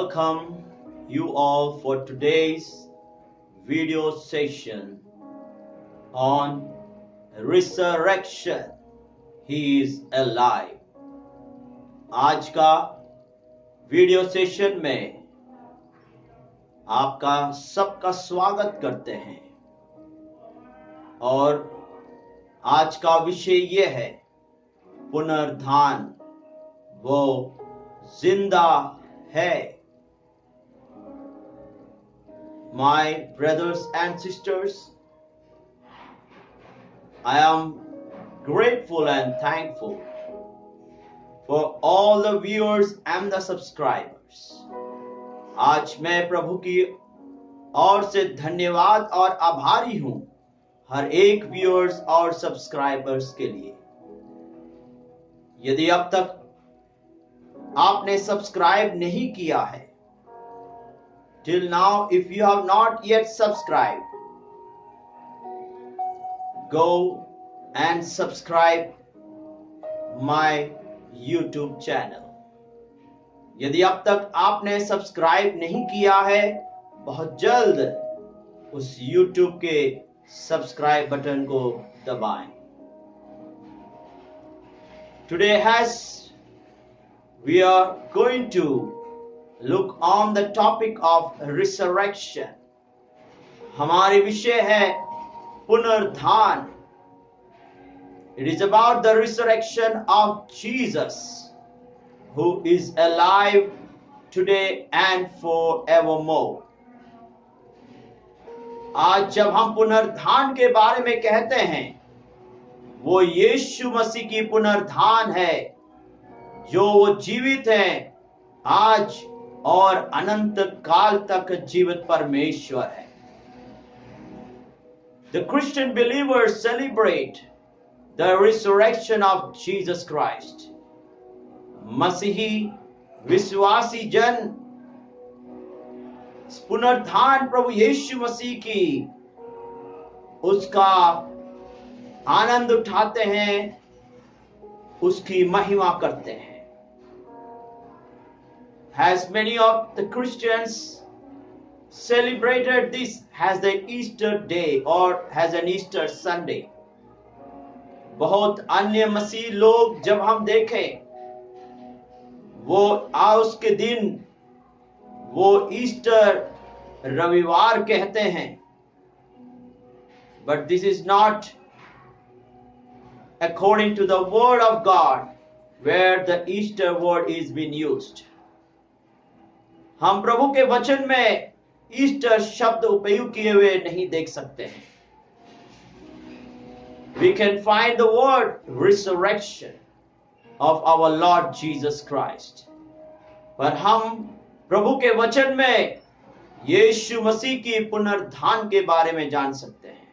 welcome you all for today's video session on resurrection. He is alive. आज का video session में आपका सबका स्वागत करते हैं और आज का विषय यह है पुनरुत्थान। वो जिंदा है। My brothers and sisters, I am grateful and thankful for all the viewers and the subscribers. आज मैं प्रभु की ओर से धन्यवाद और आभारी हूं हर एक व्यूअर्स और सब्सक्राइबर्स के लिए। यदि अब तक आपने सब्सक्राइब नहीं किया है, till now if you have not yet subscribed, go and subscribe my YouTube channel. यदि अब तक आपने सब्सक्राइब नहीं किया है, बहुत जल्द उस YouTube के सब्सक्राइब बटन को दबाएं। Today we are going to look on the topic of resurrection. हमारी विषय है पुनरुत्थान. It is about the resurrection of Jesus, who is alive today and forevermore. आज जब हम पुनरुत्थान के बारे में कहते हैं, वो यीशु मसीह की पुनरुत्थान है, जो वो जीवित हैं आज और अनंत काल तक जीवित परमेश्वर है। The Christian believers celebrate the resurrection of Jesus Christ. मसीही विश्वासी जन पुनरुत्थान प्रभु यीशु मसीह की उसका आनंद उठाते हैं, उसकी महिमा करते हैं। As many of the Christians celebrated this as the Easter day or as an Easter Sunday. बहुत अन्य मसीह लोग जब हम देखें, वो उसके दिन वो ईस्टर रविवार कहते हैं। But this is not according to the word of God where the Easter word is being used. हम प्रभु के वचन में ईस्टर शब्द उपयोग किए हुए नहीं देख सकते हैं। We can find the word resurrection of our Lord Jesus Christ. पर हम प्रभु के वचन में यीशु मसीह की पुनरुत्थान के बारे में जान सकते हैं।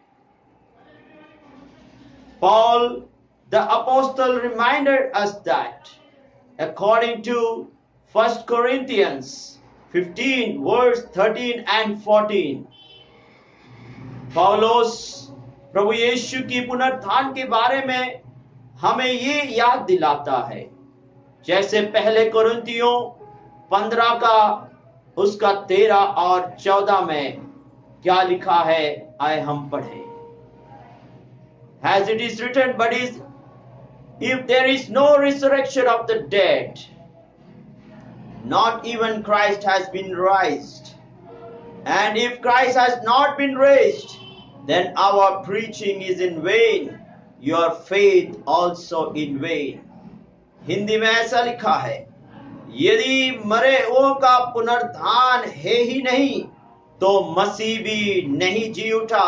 Paul the apostle reminded us that according to 1 Corinthians 15 verse 13 and 14, पौलुस प्रभु यीशु की पुनरुत्थान के बारे में हमें ये याद दिलाता है, जैसे पहले कोरिन्थियों 15 का उसका 13 और 14 में क्या लिखा है, आए हम पढ़ें। As it is written, but if there is no resurrection of the dead, not even Christ has been raised. And if Christ has not been raised, then our preaching is in vain, your faith also in vain. Hindi में ऐसा लिखा है, यदि मरे हुओं का पुनरुत्थान है ही नहीं, तो मसीह भी नहीं जी उठा,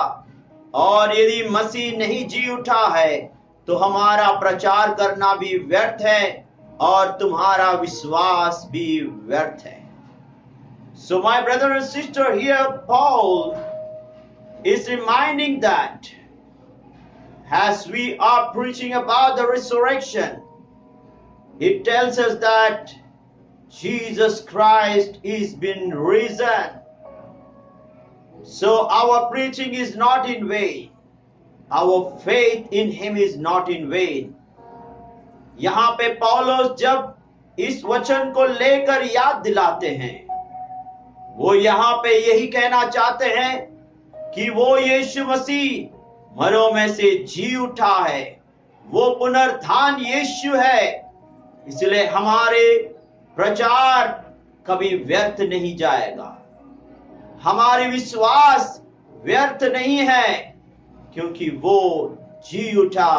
और यदि मसीह नहीं जी उठा है, तो हमारा प्रचार करना भी व्यर्थ है और तुम्हारा विश्वास भी व्यर्थ है। So my brother and sister, here Paul is reminding that as we are preaching about the resurrection, it tells us that Jesus Christ is been risen. So our preaching is not in vain. Our faith in him is not in vain. यहाँ पे पौलुस जब इस वचन को लेकर याद दिलाते हैं, वो यहाँ पे यही कहना चाहते हैं कि वो यीशु मसीह मरों में से जी उठा है, वो पुनरुत्थान यीशु है। इसलिए हमारे प्रचार कभी व्यर्थ नहीं जाएगा, हमारी विश्वास व्यर्थ नहीं है, क्योंकि वो जी उठा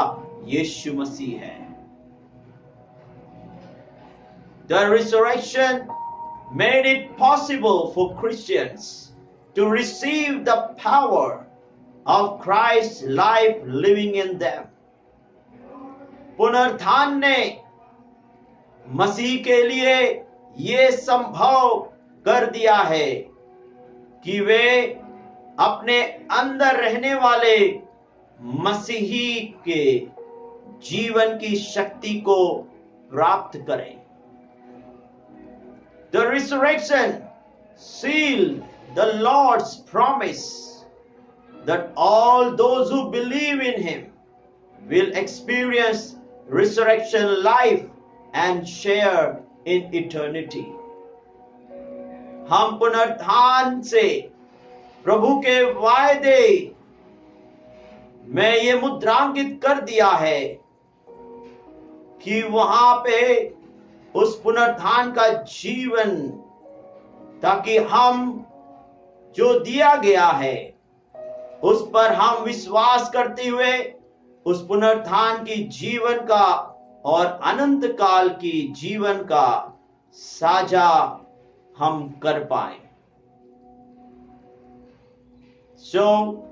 यीशु मसीह है। The resurrection made it possible for Christians to receive the power of Christ's life living in them. पुनरुत्थान ने मसीह के लिए ये संभव कर दिया है कि वे अपने अंदर रहने वाले मसीही के जीवन की शक्ति को प्राप्त करें। The resurrection sealed the Lord's promise that all those who believe in Him will experience resurrection life and share in eternity. हम पुनरुत्थान से प्रभु के वायदे में ये मुद्रांकित कर दिया है कि वहां पे उस पुनरुत्थान का जीवन, ताकि हम जो दिया गया है उस पर हम विश्वास करते हुए उस पुनरुत्थान की जीवन का और अनंत काल की जीवन का साझा हम कर पाए। So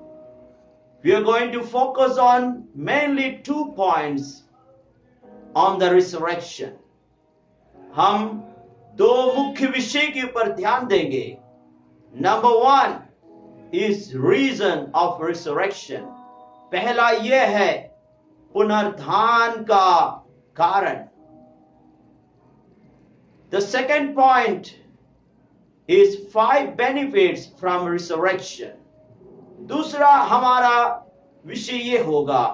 we are going to focus on mainly 2 points on the resurrection. हम 2 मुख्य विषय के ऊपर ध्यान देंगे। Number 1 is reason of resurrection. पहला यह है पुनरुत्थान का कारण। The second point is 5 benefits from resurrection. दूसरा हमारा विषय ये होगा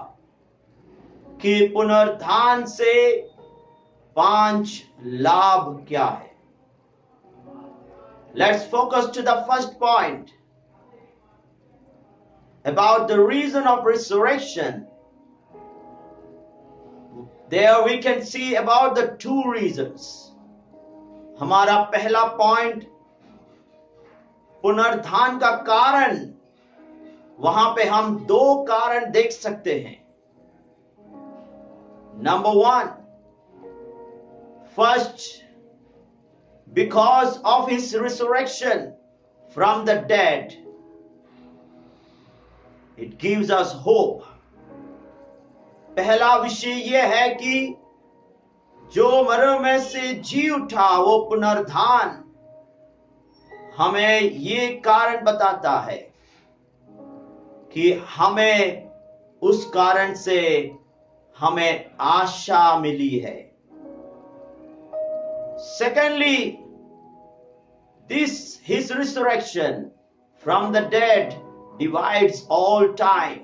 कि पुनरुत्थान से 5 लाभ क्या है। Let's focus to the first point about the reason of resurrection. There we can see about the 2 reasons. हमारा पहला पॉइंट पुनरुत्थान का कारण, वहां पे हम 2 कारण देख सकते हैं। Number 1, first, because of his resurrection from the dead, it gives us hope. पहला विषय यह है कि जो मरों में से जी उठा वो पुनरुत्थान हमें ये कारण बताता है कि हमें उस कारण से हमें आशा मिली है। Secondly, his resurrection from the dead divides all time.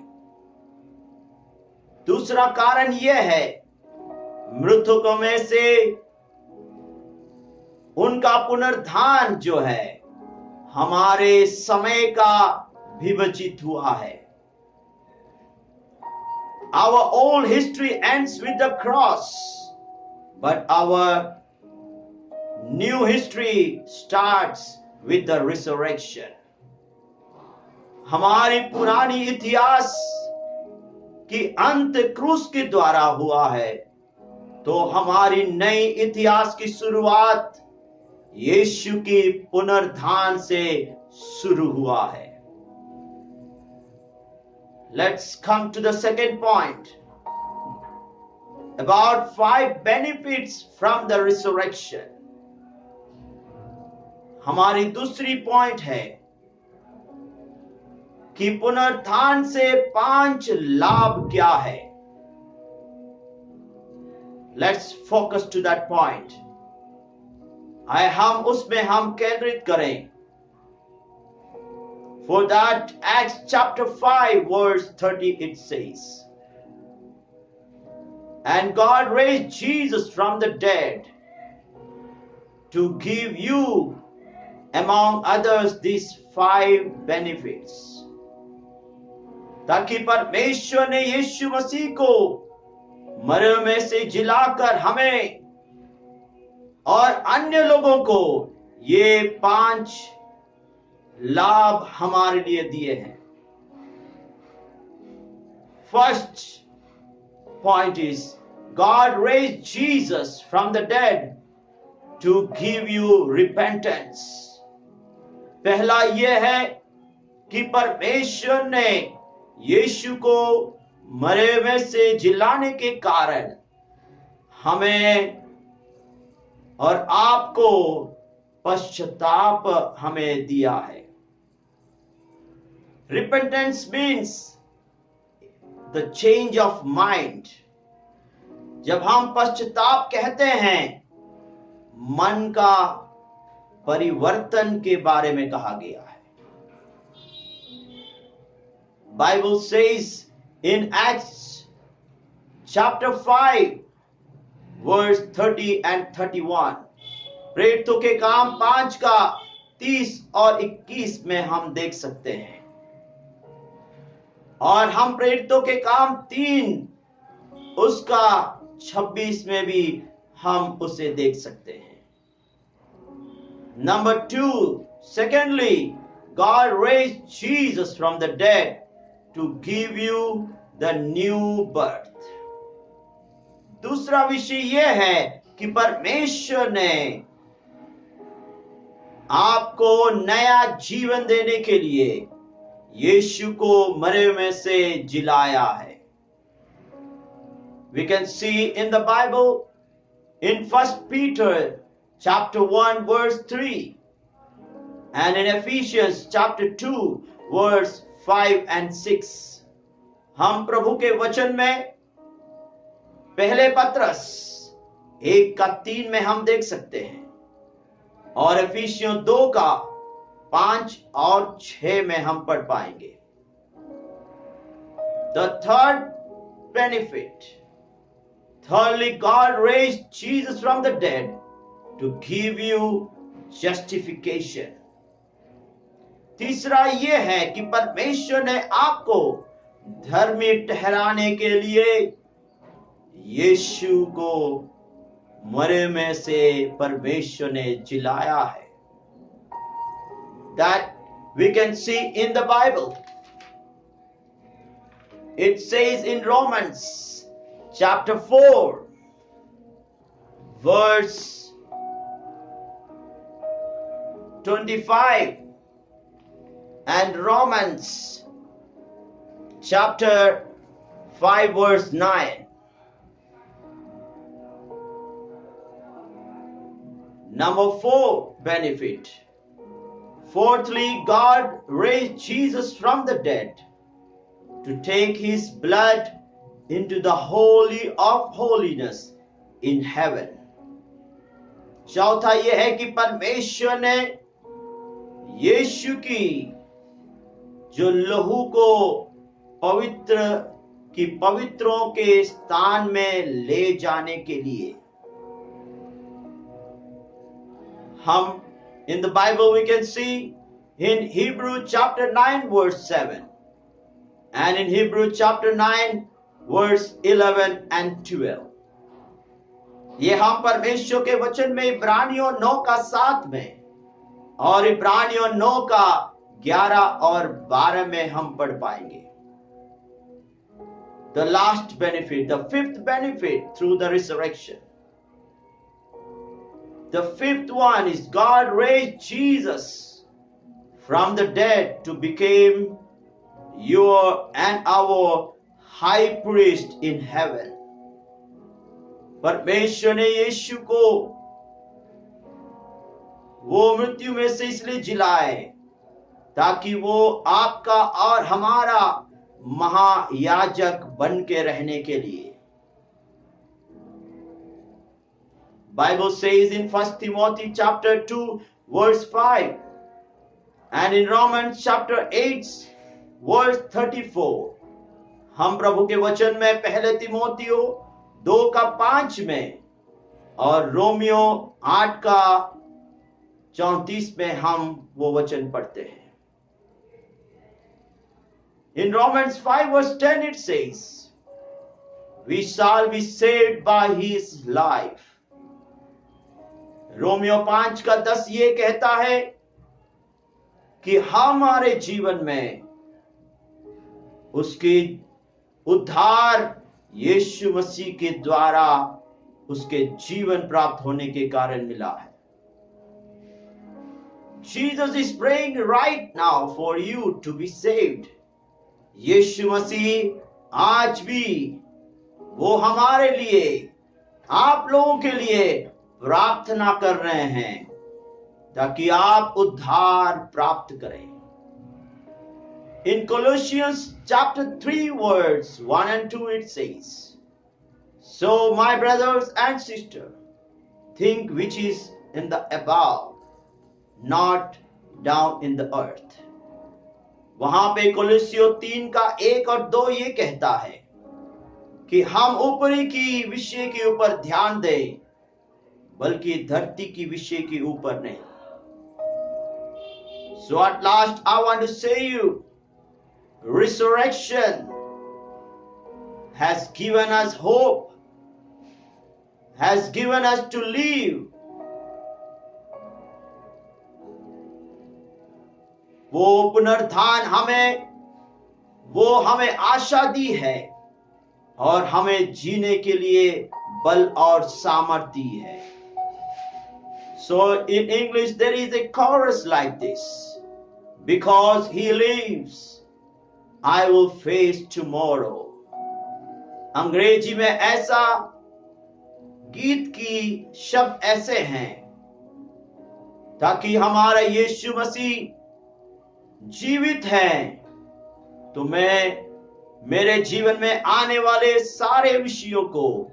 दूसरा कारण यह है मृतकों में से उनका पुनरुत्थान जो है हमारे समय का विभाजित हुआ है। Our old history ends with the cross, but our new history starts with the resurrection. हमारी पुरानी इतिहास की अंत क्रूस के द्वारा हुआ है, तो हमारी नई इतिहास की शुरुआत यीशु की पुनरुत्थान से शुरू हुआ है। Let's come to the second point about 5 benefits from the resurrection. हमारी दूसरी पॉइंट है कि पुनरुत्थान से 5 लाभ क्या है। Let's focus to that point. हम उसमें हम केंद्रित करें। For that, Acts chapter 5 verse 30 it says, and God raised Jesus from the dead to give you among others these 5 benefits, ताकि परमेश्वर ने यीशु मसीह को मरे में से जिलाकर हमें और अन्य लोगों को ये 5 लाभ हमारे लिए दिए हैं. First point is God raised Jesus from the dead to give you repentance. पहला यह है कि परमेश्वर ने यीशु को मरे में से जिलाने के कारण हमें और आपको पश्चाताप हमें दिया है. Repentance means the change of mind. जब हम पश्चाताप कहते हैं, मन का परिवर्तन के बारे में कहा गया है. Bible says in Acts chapter 5 verse 30 and 31, प्रेरितों के काम 5 का 30 और 21 में हम देख सकते हैं. और हम प्रेरितों के काम 3 उसका 26 में भी हम उसे देख सकते हैं. Number 2, secondly, God raised Jesus from the dead to give you the new birth. दूसरा विषय यह है कि परमेश्वर ने आपको नया जीवन देने के लिए यीशु को मरे में से जिलाया है. We can see in the Bible in 1 Peter chapter 1 verse 3 and in Ephesians chapter 2 verse 5 and 6. हम प्रभु के वचन में पहले पत्रस 1 का 3 में हम देख सकते हैं और एफिसियों 2 का 5 और 6 में हम पढ़ पाएंगे. The third benefit, thirdly, God raised Jesus from the dead to give you justification. तीसरा यह है कि परमेश्वर ने आपको धर्मी ठहराने के लिए यीशु को मरे में से परमेश्वर ने जिलाया है. That we can see in the Bible. It says in Romans chapter 4 verse 25 and Romans chapter 5 verse 9. Number 4 benefit. Fourthly, God raised Jesus from the dead to take his blood into the holy of holiness in heaven. चौथा यह है कि परमेश्वर ने यीशु की जो लहू को पवित्रों के स्थान में ले जाने के लिए हम in the Bible we can see in Hebrew chapter 9 verse 7 and in Hebrew chapter 9 verse 11 and 12. ये हम परमेश्वर के वचन में इब्रानियों 9 का 7 में और इब्रानियों 9 का 11 और 12 में हम पढ़ पाएंगे. The last benefit, the fifth benefit through the resurrection. The fifth one is God raised Jesus from the dead to become your and our high priest in heaven. परमेश्वर ने यीशु को वो मृत्यु में से इसलिए जिलाए ताकि वो आपका और हमारा महायाजक बन के रहने के लिए. Bible says in 1 Timothy chapter 2 verse 5 and in Romans chapter 8 verse 34. हम प्रभु के वचन में पहले तिमोथियो 2 का 5 में और रोमियो 8 का 34 में हम वो वचन पढ़ते हैं. In Romans 5 verse 10 it says, we shall be saved by his life. Romeo 5 का 10 ये कहता है कि हमारे जीवन में उसकी उद्धार यीशु मसीह के द्वारा उसके जीवन प्राप्त होने के कारण मिला है. Jesus is praying right now for you to be saved. यीशु मसीह आज भी वो हमारे लिए, आप लोगों के लिए प्रार्थना कर रहे हैं ताकि आप उद्धार प्राप्त करें. In Colossians chapter 3 verse 1 and 2 it says, so my brothers and sisters, think which is in the above, not down in the earth. वहां पे कोलोसियों 3 का 1 और 2 ये कहता है कि हम ऊपरी की विषय के ऊपर ध्यान दें, बल्कि धरती की विषय के ऊपर नहीं. So at last I want to say you, resurrection has given us hope, has given us to live. वो पुनरुत्थान हमें आशा दी है और हमें जीने के लिए बल और सामर्थ्य दी है. So in English there is a chorus like this, because he lives, I will face tomorrow. अंग्रेजी में ऐसा गीत की शब्द ऐसे हैं, ताकि हमारा यीशु मसीह जीवित है तो मैं मेरे जीवन में आने वाले सारे विषयों को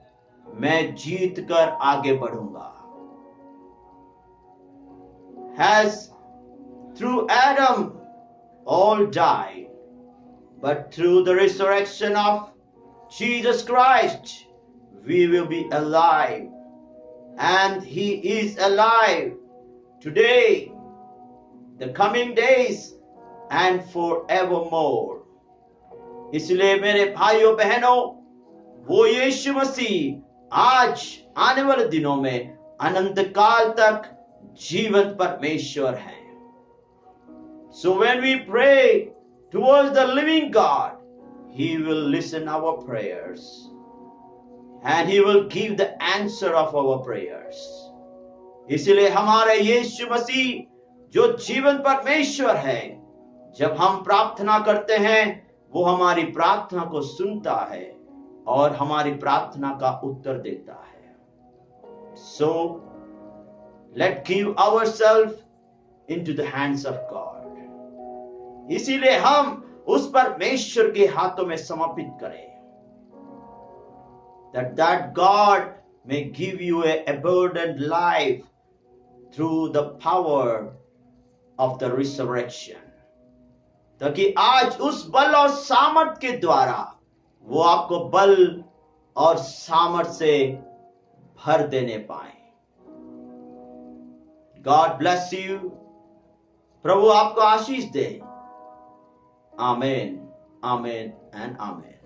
मैं जीत कर आगे बढ़ूंगा. Has through Adam all died, but through the resurrection of Jesus Christ we will be alive, and he is alive today, the coming days and forevermore. इसलिए मेरे भाइयों बहनों, वो यीशु मसीह आज आने वाले दिनों में अनंत काल तक जीवंत परमेश्वर है. So when we pray towards the living God, he will listen our prayers and he will give the answer of our prayers. इसलिए हमारे यीशु मसीह जो जीवंत परमेश्वर है, जब हम प्रार्थना करते हैं वो हमारी प्रार्थना को सुनता है और हमारी प्रार्थना का उत्तर देता है. So let's give ourselves into the hands of God. इसीलिए हम उस परमेश्वर के हाथों में समर्पित करें, that God may give you a abundant life through the power of the resurrection. ताकि आज उस बल और सामर्थ के द्वारा वो आपको बल और सामर्थ से भर देने पाए. God bless you. प्रभु आपको आशीष दे. आमेन, आमेन एंड आमेन.